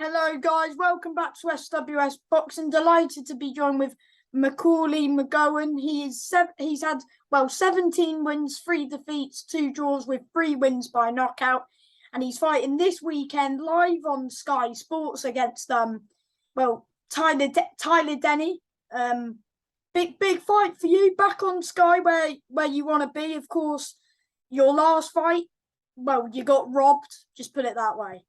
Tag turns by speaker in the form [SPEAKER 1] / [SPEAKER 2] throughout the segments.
[SPEAKER 1] Hello, guys. Welcome back to SWS Boxing. Delighted to be joined with Macaulay McGowan. He's had 17 wins, 3 defeats, 2 draws with 3 wins by knockout, and he's fighting this weekend live on Sky Sports against Tyler Denny. Big fight for you back on Sky where you want to be. Of course, your last fight, you got robbed. Just put it that way.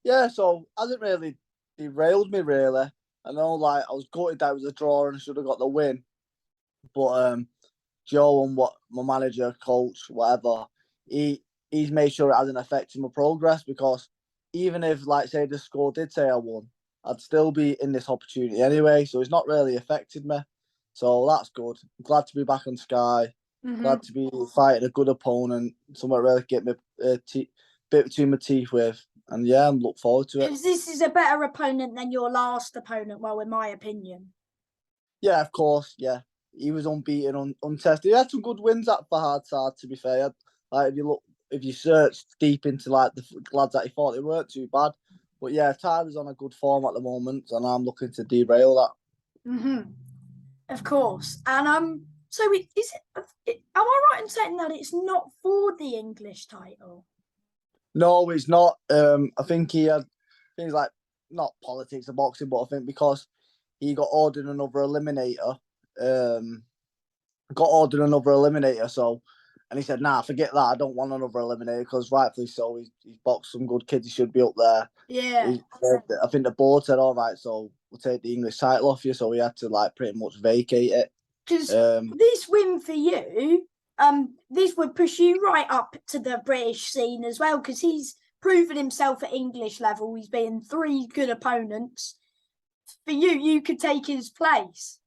[SPEAKER 2] Yeah, so hasn't really derailed me really. I know I was gutted that it was a draw and should have got the win. But Joe and what my manager, coach, whatever, he's made sure it hasn't affected my progress, because even if say the score did say I won, I'd still be in this opportunity anyway. So it's not really affected me. So that's good. I'm glad to be back on Sky. Glad to be fighting a good opponent, someone really get me bit between my teeth with. And yeah, I'm looking forward to it.
[SPEAKER 1] Because this is a better opponent than your last opponent, in my opinion.
[SPEAKER 2] Yeah, of course, yeah. He was unbeaten, untested. He had some good wins at Fahad, to be fair. If you search deep into the lads that he fought, they weren't too bad. But yeah, Tyler's on a good form at the moment, and I'm looking to derail
[SPEAKER 1] that. Of course. And so am I right in saying that it's not for the English title?
[SPEAKER 2] No, it's not. I think he had things like, not politics of boxing, but I think because he got ordered another eliminator. So, and he said, "Nah, forget that. I don't want another eliminator," because rightfully so, he's boxed some good kids. He should be up there.
[SPEAKER 1] Yeah.
[SPEAKER 2] I think the board said, "All right, so we'll take the English title off you." So he had to pretty much vacate it.
[SPEAKER 1] Because this win for you, this would push you right up to the British scene as well, because he's proven himself at English level. He's beaten 3 good opponents. For you could take his place.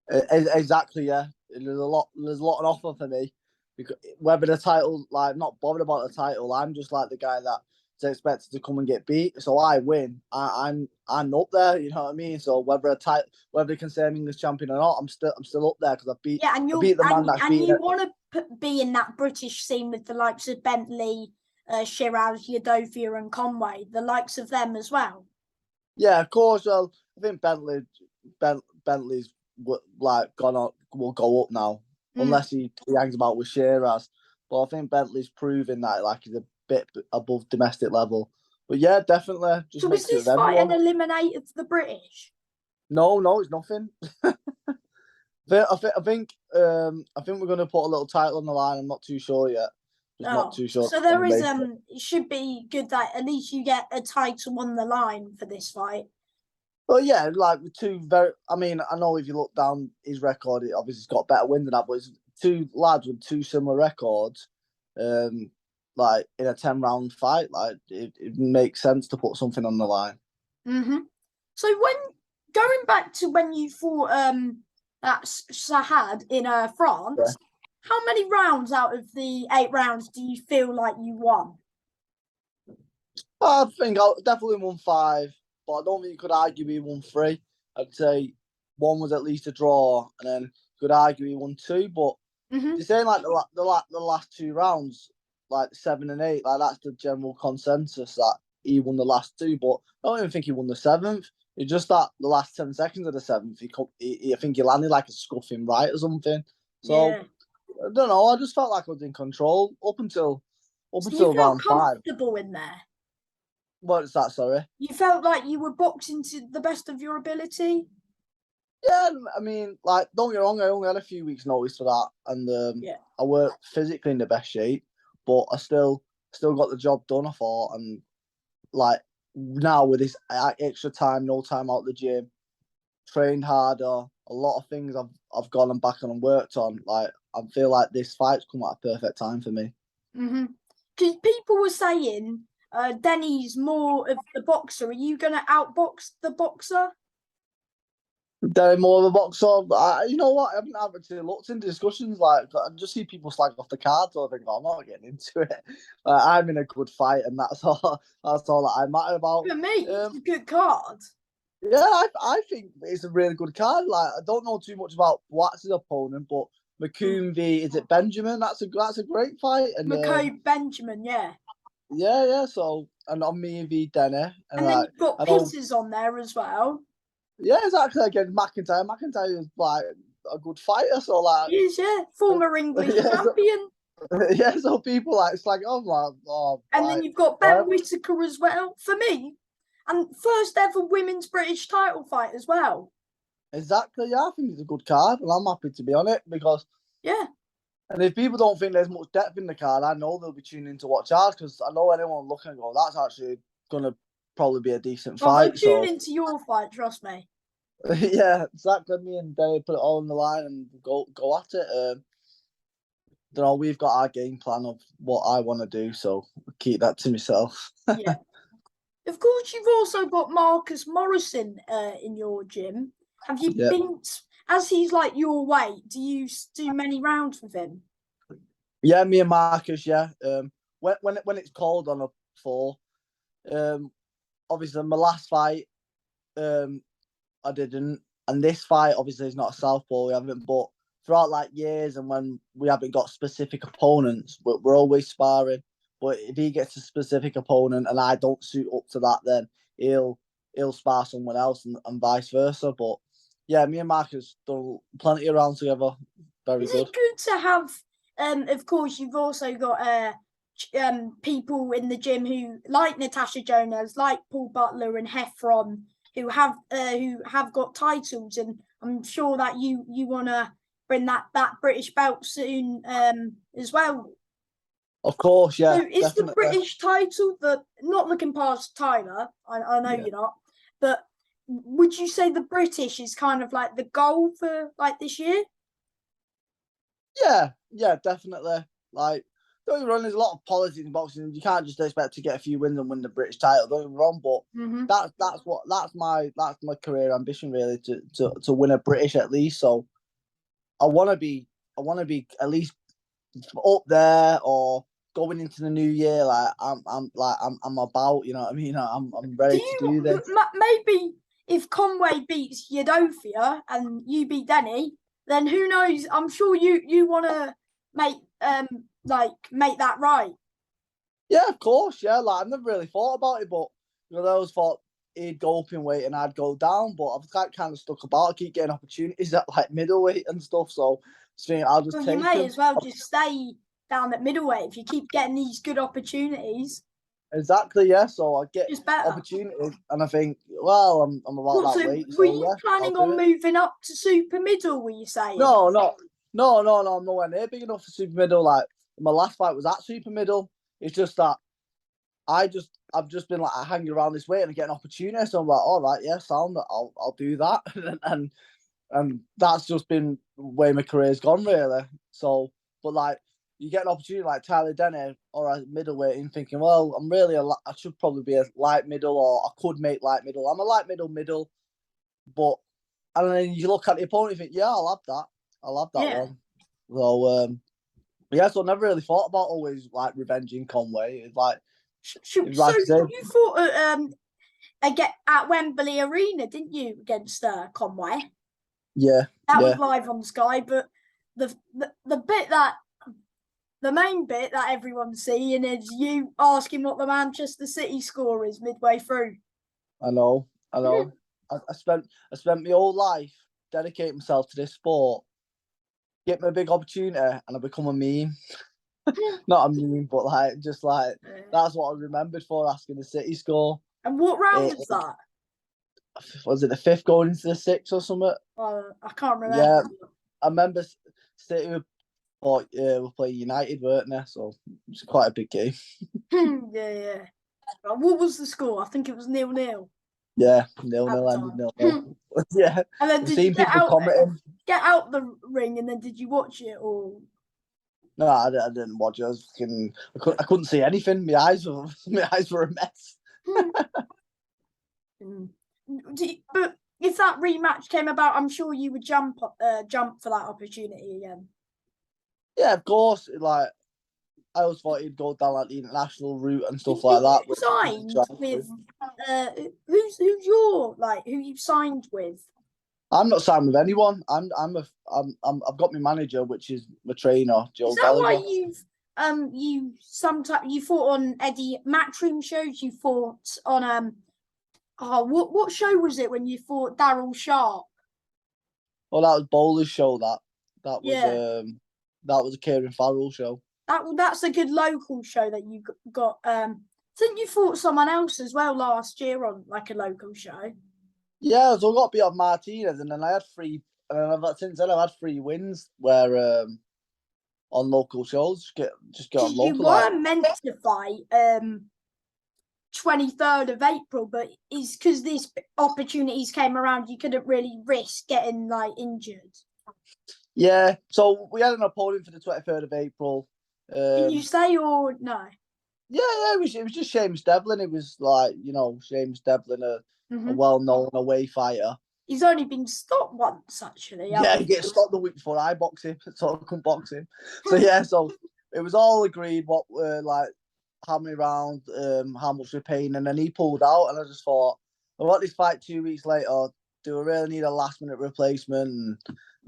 [SPEAKER 2] Exactly, yeah. There's a lot on offer for me. Because whether the title, not bothered about the title, I'm just the guy that's expected to come and get beat. So I win, I'm up there. You know what I mean? So whether they can say I'm English champion or not, I'm still up there, because I beat the man that's beaten.
[SPEAKER 1] And you want to be in that British scene with the likes of Bentley, Shiraz, Yadofia, and Conway, the likes of them as well.
[SPEAKER 2] Yeah, of course. Well, I think Bentley's will go up now, unless he hangs about with Shiraz. But I think Bentley's proving that he's a bit above domestic level. But yeah, definitely.
[SPEAKER 1] So was this fight an eliminator for the British?
[SPEAKER 2] No, it's nothing. I think we're going to put a little title on the line. I'm not too sure yet. Not too sure.
[SPEAKER 1] So there is it should be good that at least you get a title on the line for this fight.
[SPEAKER 2] Well, yeah, two very. I mean, I know if you look down his record, it obviously has got better wins than that. But it's 2 lads with 2 similar records. In a 10-round fight, it makes sense to put something on the line.
[SPEAKER 1] So going back to when you fought that Sahad in France, yeah. How many rounds out of the 8 rounds do you feel like you won?
[SPEAKER 2] I think I definitely won 5. But I don't think you could argue he won 3. I'd say 1 was at least a draw, and then you could argue he won 2. But you're saying the last 2 rounds, 7 and 8, that's the general consensus that he won the last 2. But I don't even think he won the 7th. It's just that the last 10 seconds of the 7th, I think he landed a scuffing right or something. So yeah. I don't know. I just felt like I was in control up until round 5.
[SPEAKER 1] Comfortable in there.
[SPEAKER 2] What's that, sorry?
[SPEAKER 1] You felt like you were boxing to the best of your ability?
[SPEAKER 2] Yeah, I mean, don't get me wrong, I only had a few weeks' notice for that. And I weren't physically in the best shape, but I still got the job done, I thought. And, now with this extra time, no time out of the gym, trained harder, a lot of things I've gone and back and worked on. I feel like this fight's come at a perfect time for me.
[SPEAKER 1] Because people were saying... Denny's more of the boxer. Are you going to outbox the boxer?
[SPEAKER 2] Denny more of a boxer. You know what? I haven't actually looked into discussions. I just see people slag off the card, so I think, I'm not getting into it. I'm in a good fight, and that's all that I matter about.
[SPEAKER 1] For me, it's a good card.
[SPEAKER 2] Yeah, I think it's a really good card. I don't know too much about Watts' opponent, but McCoon v. Is it Benjamin? That's a great fight. And
[SPEAKER 1] McCoy Benjamin, yeah.
[SPEAKER 2] Yeah. So and on me v Denny,
[SPEAKER 1] And then you've got
[SPEAKER 2] I know,
[SPEAKER 1] Pitters on there as well.
[SPEAKER 2] yeah, exactly against McIntyre. McIntyre is like a good fighter, so like,
[SPEAKER 1] He is, yeah, former English
[SPEAKER 2] yeah,
[SPEAKER 1] champion.
[SPEAKER 2] yeah, so people like it's like, oh, like, oh,
[SPEAKER 1] And
[SPEAKER 2] like,
[SPEAKER 1] then you've got Ben Whittaker as well. For me, and first ever women's British title fight as well.
[SPEAKER 2] exactly, yeah, I think it's a good card, and I'm happy to be on it because,
[SPEAKER 1] yeah.
[SPEAKER 2] And if people don't think there's much depth in the card, I know they'll be tuning in to watch ours because I know anyone looking and go, that's actually gonna probably be a decent fight.
[SPEAKER 1] They'll tune into your fight, trust me.
[SPEAKER 2] Yeah, exactly. Me and Dave put it all on the line and go at it. We've got our game plan of what I want to do, so I'll keep that to myself.
[SPEAKER 1] Yeah. Of course, you've also got Marcus Morrison in your gym. Have you been, as he's like your weight, do you do many rounds with him?
[SPEAKER 2] Yeah, me and Marcus, yeah. When it's called on a 4, obviously my last fight, I didn't, and this fight obviously is not a southpaw. We haven't, but throughout like years and when we haven't got specific opponents, we're always sparring. But if he gets a specific opponent and I don't suit up to that, then he'll spar someone else and vice versa. But yeah, me and Marcus done plenty of rounds together. Very good.
[SPEAKER 1] Is it good to have? Of course, you've also got people in the gym who like Natasha Jonas, like Paul Butler and Heffron, who have got titles, and I'm sure that you want to bring that British belt soon as well.
[SPEAKER 2] Of course, yeah.
[SPEAKER 1] So is definitely the British title not looking past Tyler? I know you're not, but would you say the British is kind of like the goal for like this year?
[SPEAKER 2] Yeah, definitely. Like, don't get me wrong, there's a lot of politics in boxing. You can't just expect to get a few wins and win the British title. Don't get me wrong, but that's my career ambition really to win a British at least. So I want to be at least up there or going into the new year. Like I'm about, you know what I mean? I'm ready to do this.
[SPEAKER 1] Maybe if Conway beats Yadofia and you beat Denny, then who knows? I'm sure you want to make that right.
[SPEAKER 2] Yeah, of course. Yeah, like I've never really thought about it, but I always thought he'd go up in weight and I'd go down. But I've kind of stuck about. I keep getting opportunities at like middleweight and stuff. So I'll just take.
[SPEAKER 1] You may as well just stay down at middleweight if you keep getting these good opportunities.
[SPEAKER 2] Exactly, yeah. So I get opportunities, and I think, well, I'm about that weight.
[SPEAKER 1] Were you planning on moving up to super middle? Were you saying?
[SPEAKER 2] No. I'm nowhere near big enough for super middle. Like my last fight was at super middle. It's just that I've just been like hanging around this weight and I get an opportunity. So I'm like, all right, yeah, sound. I'll do that, and that's just been the way my career's gone, really. So, but like. You get an opportunity like Tyler Denny or a middleweight and thinking, well, I should probably be a light middle or I could make light middle. I'm a light middle, but and then you look at the opponent and think, yeah, I'll have that one. So, so I never really thought about always like revenging Conway. It's like,
[SPEAKER 1] you thought at Wembley Arena, didn't you, against Conway?
[SPEAKER 2] Yeah,
[SPEAKER 1] that was live on Sky. But the bit that. The main bit that everyone's seeing is you asking what the Manchester City score is midway through.
[SPEAKER 2] I know. I spent my whole life dedicating myself to this sport, get me a big opportunity, and I become a meme. Not a meme, but that's what I remembered for asking the City score.
[SPEAKER 1] And what round was that?
[SPEAKER 2] Was it the 5th going into the 6th or something?
[SPEAKER 1] I can't remember.
[SPEAKER 2] Yeah, I remember City were we're playing United, weren't they? So it's quite a big game.
[SPEAKER 1] Yeah. What was the score? I think it was 0-0.
[SPEAKER 2] Yeah, 0-0 ended 0-0. Yeah.
[SPEAKER 1] And then did you get out the ring and then did you watch it or?
[SPEAKER 2] No, I didn't watch it. I couldn't see anything. My eyes were a mess.
[SPEAKER 1] But if that rematch came about, I'm sure you would jump for that opportunity again.
[SPEAKER 2] Yeah, of course. Like I always thought he'd go down like the international route and stuff like that.
[SPEAKER 1] Signed with who's who you've signed with?
[SPEAKER 2] I'm not signed with anyone. I've got my manager, which is my trainer, Joe.
[SPEAKER 1] Is that
[SPEAKER 2] Gallagher.
[SPEAKER 1] why you've you sometimes you fought on Eddie Matchroom shows. You fought on what show was it when you fought Daryl Sharp?
[SPEAKER 2] Well, that was Bowler's show. That was
[SPEAKER 1] Yeah.
[SPEAKER 2] that was a Kieran Farrell show.
[SPEAKER 1] That's a good local show that you got. I think you fought someone else as well last year on like a local show.
[SPEAKER 2] Yeah, so I got beat off Martinez, and then I had three. And since then, I've had 3 wins where on local shows, just get on
[SPEAKER 1] You
[SPEAKER 2] local.
[SPEAKER 1] were meant to fight 23rd of April, but it's because these opportunities came around, you couldn't really risk getting like injured.
[SPEAKER 2] Yeah, so we had an opponent for the 23rd of April.
[SPEAKER 1] Did you say or no?
[SPEAKER 2] Yeah, it was just Seamus Devlin. It was like, Seamus Devlin, a well-known away fighter.
[SPEAKER 1] He's only been stopped once, actually.
[SPEAKER 2] Yeah, he gets stopped the week before I box him, so I couldn't box him. So yeah, so it was all agreed what like how many rounds, how much we're paying, and then he pulled out, and I just thought, I got this fight 2 weeks later. Do I really need a last-minute replacement? And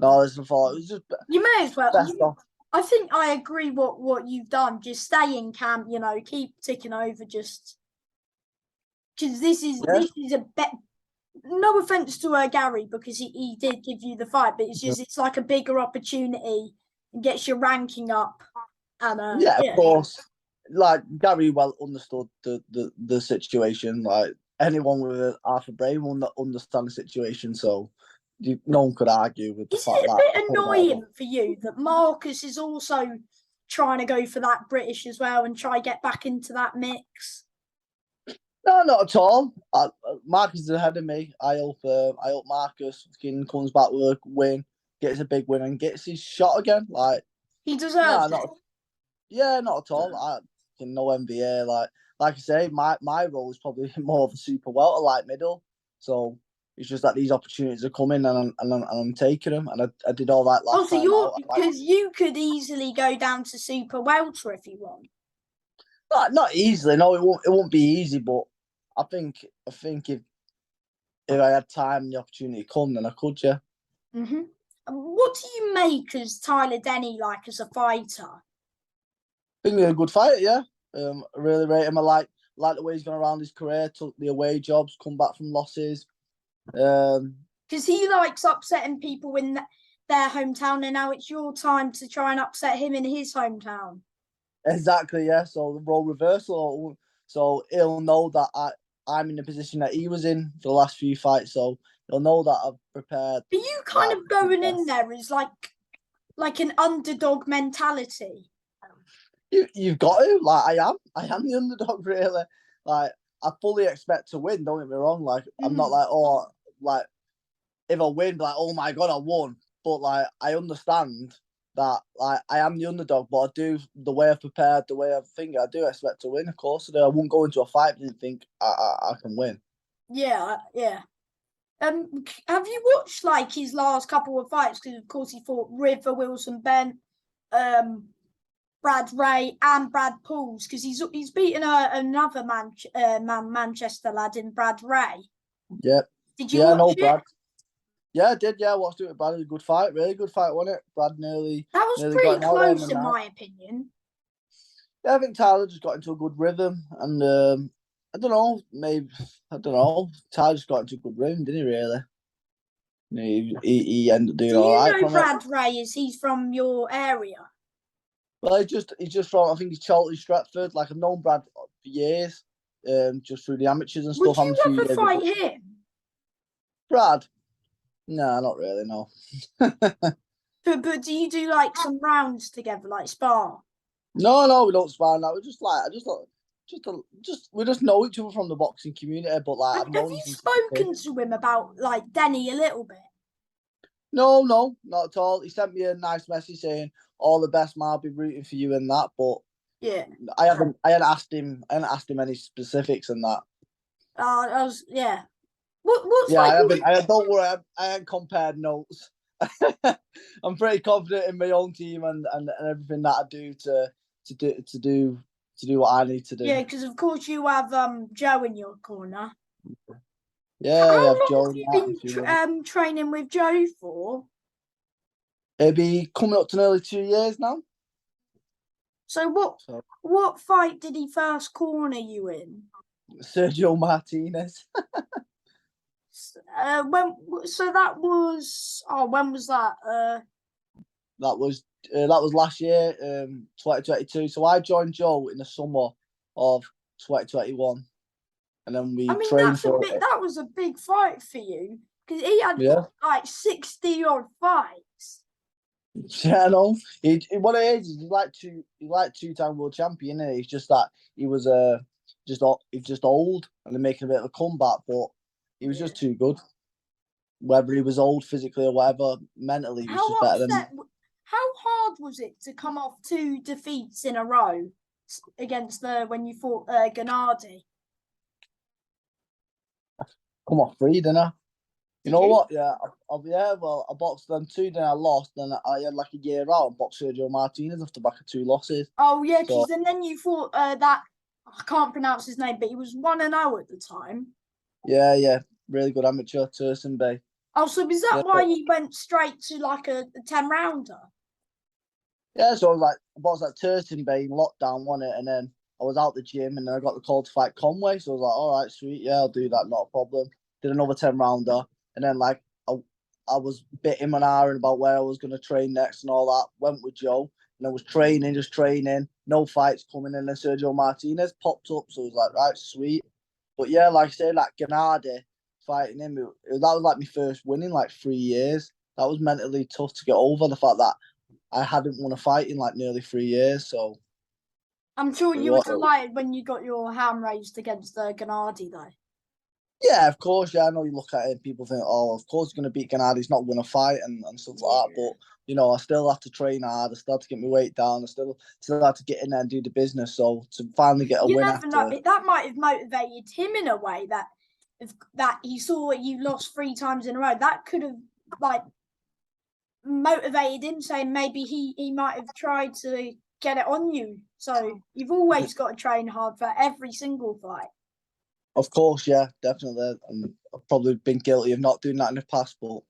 [SPEAKER 2] all this, and I thought it was just.
[SPEAKER 1] You may as well. I think I agree what you've done. Just stay in camp, keep ticking over. Just because this is a bet. No offense to Gary, because he did give you the fight, but it's like a bigger opportunity and gets your ranking up. And
[SPEAKER 2] of course, like Gary well understood the situation. Like anyone with half a brain will not understand the situation, so no one could argue with the fact that.
[SPEAKER 1] Is it a bit annoying for you that Marcus is also trying to go for that British as well and try get back into that mix?
[SPEAKER 2] No, not at all. Marcus is ahead of me. I hope Marcus comes back with a win, gets a big win, and gets his shot again. Like
[SPEAKER 1] he deserves it.
[SPEAKER 2] Not at all. I can no NBA. Like I say, my role is probably more of a super welter, like middle. So it's just that these opportunities are coming, and I'm taking them. And I did all that last time.
[SPEAKER 1] So because you could easily go down to super welter if you want.
[SPEAKER 2] Not easily. No, it won't be easy, but I think if I had time and the opportunity come, then I could, yeah.
[SPEAKER 1] What do you make as Tyler Denny like as a fighter?
[SPEAKER 2] I think he's a good fighter, yeah. I really rate him. I like the way he's gone around his career, took the away jobs, come back from losses.
[SPEAKER 1] Because he likes upsetting people in their hometown, and now it's your time to try and upset him in his hometown.
[SPEAKER 2] Exactly, yeah. So the role reversal. So he'll know that I'm in the position that he was in for the last few fights. So he'll know that I've prepared.
[SPEAKER 1] Are you kind of going in there as like an underdog mentality?
[SPEAKER 2] You've got to. Like I am the underdog, really. Like I fully expect to win. Don't get me wrong. Like I'm not like if I win, like oh my god, I won. But like I understand that like I am the underdog, but I do the way I've prepared, the way I think I do expect to win. Of course, I won't go into a fight and think I can win.
[SPEAKER 1] Yeah. Have you watched like his last couple of fights? Because of course he fought River Wilson Bent, Brad Ray, and Brad Pauls. Because he's beaten another Manchester lad in Brad Ray.
[SPEAKER 2] Yeah.
[SPEAKER 1] Did you watch it?
[SPEAKER 2] Brad. Yeah, I did. Yeah, I watched it with Brad. It was a good fight. Really good fight, wasn't it? Brad nearly.
[SPEAKER 1] That was pretty close, in my opinion.
[SPEAKER 2] Yeah, I think Tyler just got into a good rhythm, and I don't know. Tyler just got into a good rhythm, didn't he? Really. He ended up doing all right.
[SPEAKER 1] Do you know Brad Ray? He's from your area?
[SPEAKER 2] Well, he's just from. I think he's Charlton Stratford. Like I've known Brad for years, just through the amateurs and stuff.
[SPEAKER 1] Would you ever fight him?
[SPEAKER 2] Brad? No, not really. No.
[SPEAKER 1] But do you do like some rounds together, like spar?
[SPEAKER 2] No, we don't spar. No, we just we just know each other from the boxing community. But like,
[SPEAKER 1] have you spoken to him about like Denny a little bit?
[SPEAKER 2] No, not at all. He sent me a nice message saying all the best, man. I'll be rooting for you in that. But
[SPEAKER 1] yeah,
[SPEAKER 2] I hadn't asked him any specifics in that. Don't worry. I haven't compared notes. I'm pretty confident in my own team and everything that I do to do what I need to do.
[SPEAKER 1] Yeah, because of course you have Joe in your corner.
[SPEAKER 2] Yeah,
[SPEAKER 1] How long have you been training with Joe for?
[SPEAKER 2] It'll be coming up to nearly 2 years now.
[SPEAKER 1] So
[SPEAKER 2] So
[SPEAKER 1] what fight did he first corner you in?
[SPEAKER 2] Sergio Martinez.
[SPEAKER 1] When so that was when was that?
[SPEAKER 2] That was last year, 2022. So I joined Joe in the summer of 2021, and then
[SPEAKER 1] I
[SPEAKER 2] we
[SPEAKER 1] mean
[SPEAKER 2] trained
[SPEAKER 1] that's a
[SPEAKER 2] for
[SPEAKER 1] big
[SPEAKER 2] it.
[SPEAKER 1] that was a big fight for you because he had
[SPEAKER 2] Yeah,
[SPEAKER 1] like 60 odd fights.
[SPEAKER 2] yeah, I know. What it is he's like two-time world champion. And it's just that he was he's just old and they're making a bit of a comeback, but he was
[SPEAKER 1] Yeah.
[SPEAKER 2] just too good. Whether he was old physically or whatever, mentally he was
[SPEAKER 1] How
[SPEAKER 2] just better than me.
[SPEAKER 1] upset? How hard was it to come off 2 defeats in a row against when you fought Gennady?
[SPEAKER 2] Come off free, didn't I? You
[SPEAKER 1] Did
[SPEAKER 2] know
[SPEAKER 1] you?
[SPEAKER 2] what? Yeah, well, I boxed them two, then I lost, then I had like a year out and boxed Sergio Martinez off the back of 2 losses.
[SPEAKER 1] Oh yeah,
[SPEAKER 2] So
[SPEAKER 1] because and then you fought that I can't pronounce his name, but he was 1-0 at the time.
[SPEAKER 2] yeah, really good amateur, Turson Bay.
[SPEAKER 1] Oh, so is
[SPEAKER 2] Yeah,
[SPEAKER 1] that why you went straight to like a 10 rounder?
[SPEAKER 2] yeah. So I was like, I boxed at Turton Bay in lockdown, won it, and then I was out the gym, and then I got the call to fight Conway. So I was like, all right, sweet, yeah, I'll do that, not a problem. Did another 10 rounder, and then like I was bitting an iron about where I was going to train next and all that. Went with Joe, and I was training, just training, no fights coming, and then Sergio Martinez popped up. So I was like, right, sweet. But yeah, like I say, like Gennady fighting him, that was like my first win in like 3 years. That was mentally tough to get over the fact that I hadn't won a fight in like nearly 3 years. So
[SPEAKER 1] I'm sure you were
[SPEAKER 2] what?
[SPEAKER 1] delighted when you got your hand raised against Gennady, though.
[SPEAKER 2] Yeah, of course. Yeah, I know you look at it and people think, oh, of course he's going to beat Gennady. He's not going to fight and stuff like that. But you know, I still have to train hard. I still have to get my weight down. I still have to get in there and do the business. So to finally get a
[SPEAKER 1] You
[SPEAKER 2] win
[SPEAKER 1] never know.
[SPEAKER 2] after,
[SPEAKER 1] That might have motivated him in a way that if that he saw you lost 3 times in a row, that could have like motivated him, saying maybe he might have tried to get it on you. So you've always got to train hard for every single fight.
[SPEAKER 2] of course, yeah, definitely. And I've probably been guilty of not doing that in the past, but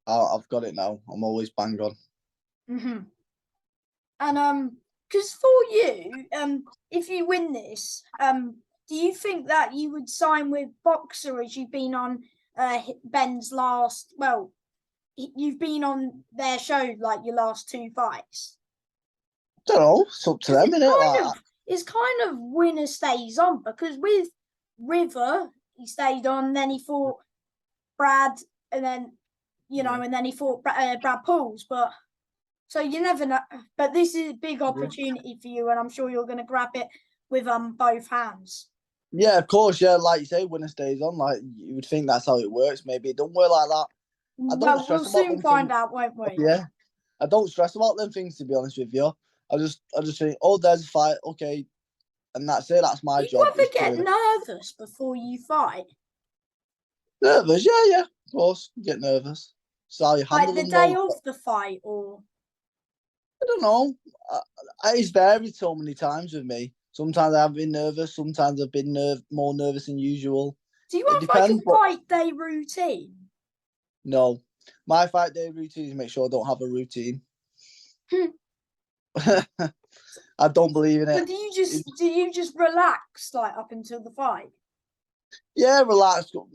[SPEAKER 2] I've got it now. I'm always bang on.
[SPEAKER 1] Mm-hmm. And because for you, if you win this, do you think that you would sign with Boxer as you've been on Ben's last? Well, you've been on their show like your last 2 fights.
[SPEAKER 2] Don't know. It's up to them, innit? Like,
[SPEAKER 1] It's kind of winner stays on because with River he stayed on, then he fought Brad, and then and then he fought Brad Pauls, but. So you never know, but this is a big opportunity for you, and I'm sure you're going to grab it with both hands.
[SPEAKER 2] yeah, of course, yeah. Like you say, winner stays on. Like you would think that's how it works. Maybe it don't work like that. I don't
[SPEAKER 1] Well, we'll
[SPEAKER 2] stress about
[SPEAKER 1] soon
[SPEAKER 2] them
[SPEAKER 1] find
[SPEAKER 2] things.
[SPEAKER 1] out, won't we?
[SPEAKER 2] Yeah, I don't stress about them things to be honest with you. I just think, oh, there's a fight, okay, and that's it. That's my
[SPEAKER 1] Do you
[SPEAKER 2] job
[SPEAKER 1] ever
[SPEAKER 2] is
[SPEAKER 1] get
[SPEAKER 2] to
[SPEAKER 1] nervous before you fight?
[SPEAKER 2] nervous. Yeah, of course, you get nervous. So how you
[SPEAKER 1] Like
[SPEAKER 2] handle
[SPEAKER 1] the
[SPEAKER 2] them
[SPEAKER 1] day
[SPEAKER 2] though.
[SPEAKER 1] of the fight, or
[SPEAKER 2] I don't know. It's varied so many times with me. Sometimes I've been nervous. Sometimes I've been more nervous than usual.
[SPEAKER 1] do you
[SPEAKER 2] It
[SPEAKER 1] have like a
[SPEAKER 2] depends. But
[SPEAKER 1] fight day routine?
[SPEAKER 2] no, my fight day routine is make sure I don't have a routine. I don't believe in
[SPEAKER 1] So
[SPEAKER 2] it.
[SPEAKER 1] do you just relax like up until the fight?
[SPEAKER 2] Yeah, relax. Don't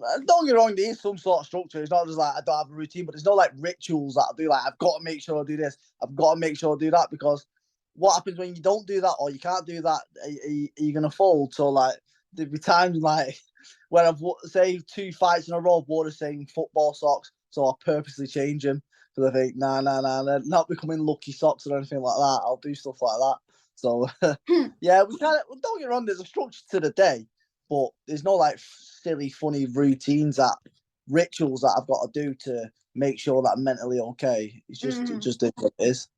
[SPEAKER 2] get me wrong, there is some sort of structure. It's not just like I don't have a routine, but there's no like rituals that I do. Like I've got to make sure I do this. I've got to make sure I do that because what happens when you don't do that or you can't do that? Are you gonna fold? So like there'll be times like when I've say 2 fights in a row, I've worn the same football socks, so I purposely change them because I think nah, they're not becoming lucky socks or anything like that. I'll do stuff like that. So yeah, we kind of don't get me wrong. There's a structure to the day. But there's no like silly, funny routines rituals that I've got to do to make sure that I'm mentally okay. It's just it just is what it is.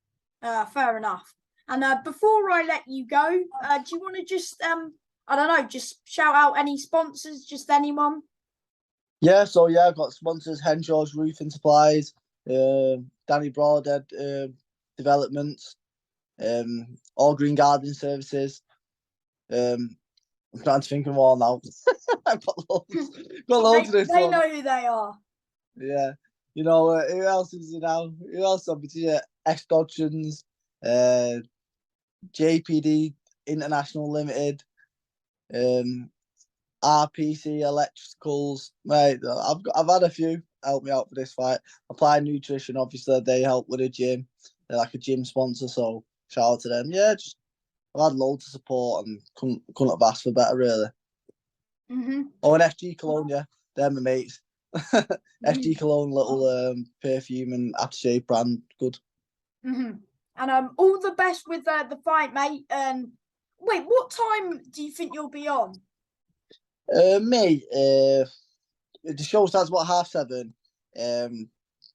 [SPEAKER 1] Fair enough. And before I let you go, do you want to just I don't know, just shout out any sponsors, just anyone?
[SPEAKER 2] Yeah, so yeah, I've got sponsors: Henshaw's Roofing Supplies, Danny Broadhead Developments, All Green Gardening Services. I'm trying to think of all now. I've got loads. Got loads of this
[SPEAKER 1] They
[SPEAKER 2] one.
[SPEAKER 1] know who they are.
[SPEAKER 2] Yeah. You know, who else is it now? Who else? Obviously, S. Dodgins, JPD International Limited, RPC Electricals. Mate, I've had a few help me out for this fight. Applied Nutrition, obviously, they help with the gym. They're like a gym sponsor, so shout out to them. Yeah, just I've had loads of support and couldn't have asked for better, really. Oh, and FG Cologne, yeah, they're my mates. FG Cologne, little perfume and aftershave brand, good.
[SPEAKER 1] And all the best with the fight, mate. Wait, what time do you think you'll be on?
[SPEAKER 2] Me, the show starts about 7:30.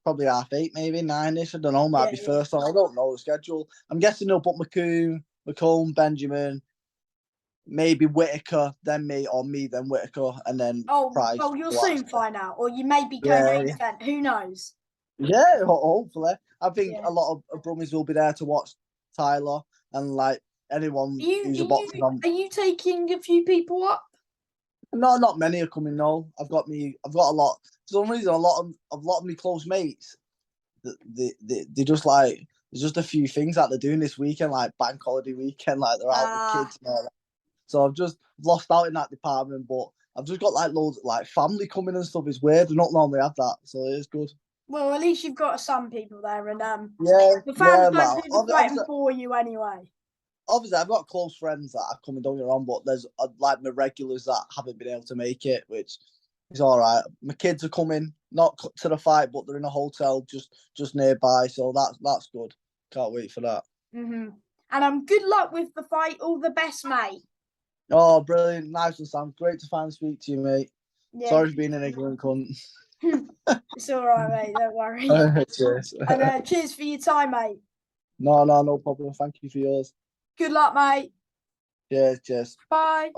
[SPEAKER 2] Probably 8:30, maybe 9ish. I don't know. Might be first on. I don't know the schedule. I'm guessing they'll put McComb, Benjamin, maybe Whitaker, then me, or me, then Whitaker, and then Price.
[SPEAKER 1] Oh, you'll soon find out, or you may be co-main event. Who knows?
[SPEAKER 2] Yeah, hopefully. I think a lot of Brummies will be there to watch Tyler and like anyone who's a boxing fan.
[SPEAKER 1] Are you taking a few people up?
[SPEAKER 2] No, not many are coming. No, I've got a lot. For some reason, a lot of my close mates, they just like there's just a few things that they're doing this weekend, like bank holiday weekend, like they're out with kids and all that. So I've just lost out in that department, but I've just got like loads like family coming and stuff. It's weird. I don't normally have that, so it's good.
[SPEAKER 1] Well, at least you've got some people there, and
[SPEAKER 2] the
[SPEAKER 1] fans don't do the fighting for you anyway.
[SPEAKER 2] Obviously, I've got close friends that are coming, don't get me wrong, but there's like my regulars that haven't been able to make it, which is all right. My kids are coming, not to the fight, but they're in a hotel just nearby, so that's good. Can't wait for that.
[SPEAKER 1] And good luck with the fight. All the best, mate.
[SPEAKER 2] Oh, brilliant. Nice one, Sam. Great to finally speak to you, mate. Yeah. Sorry for being an ignorant cunt.
[SPEAKER 1] It's all right, mate. Don't worry.
[SPEAKER 2] Cheers.
[SPEAKER 1] And cheers for your time, mate.
[SPEAKER 2] No problem. Thank you for yours.
[SPEAKER 1] Good luck, mate.
[SPEAKER 2] Yeah, cheers.
[SPEAKER 1] Bye.